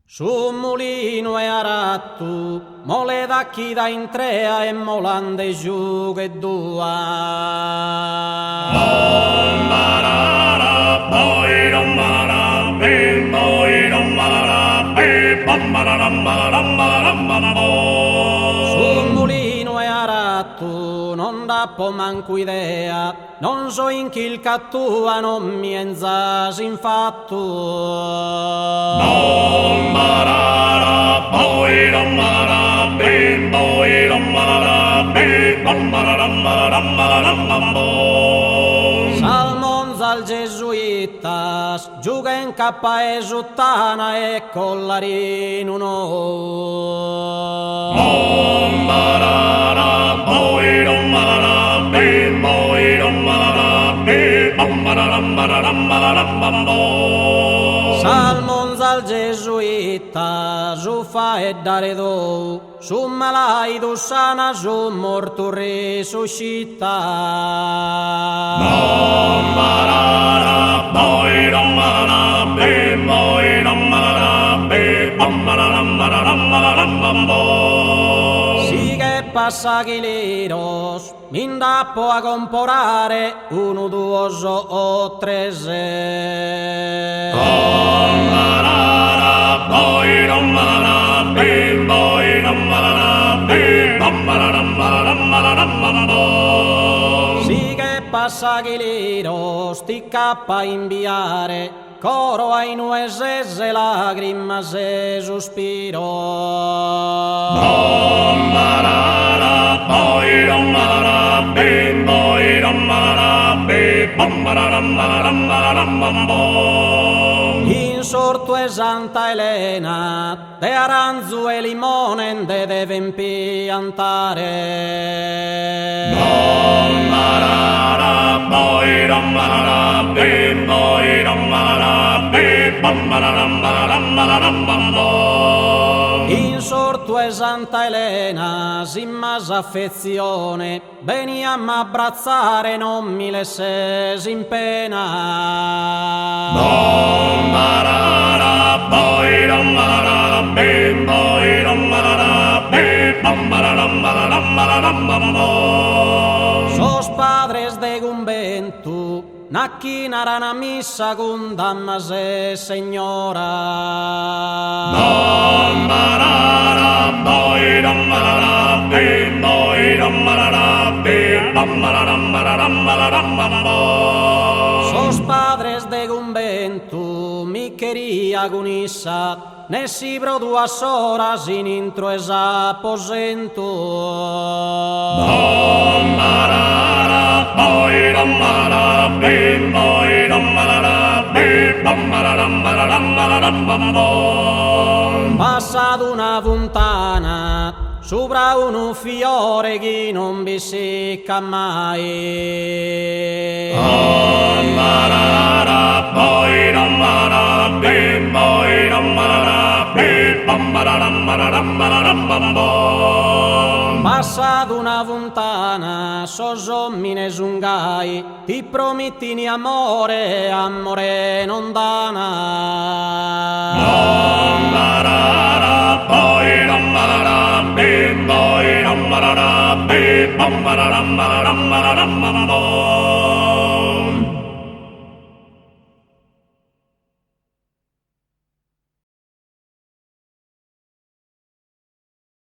Su mulino e arattu, mole d'acchi da intrea e molande giù che dua. Su mulino e arattu, non dappo manco idea, non so in chi il cattua, non mi enzasi Salmons al gesuitas, giuga in cappa e suttana e collarin Salmons al gesuita, su fa e dare do, su malai du sana, su morto risuscita. Si che passa chiliros, mindappo a comporare, uno, duoso o trese. Si che passa chiliros, ti cappa inviare, coro ai nuesese lagrima se In sorto e Santa Elena, de aranzu e limone de deve piantare. In sorto e Santa Elena, simmas affezione, veniam a abbrazzare, non mi lessesi in Sos padres de convento, nacchi narana missa con dammase segnora. Sos padres de convento, mi queria con issa, ne si produas horas in intro es aposento. Passado una fontana, sopra un fiore che non vi secca mai. Passado una fontana, sos omine sungai, ti promettini amore, amore non dana.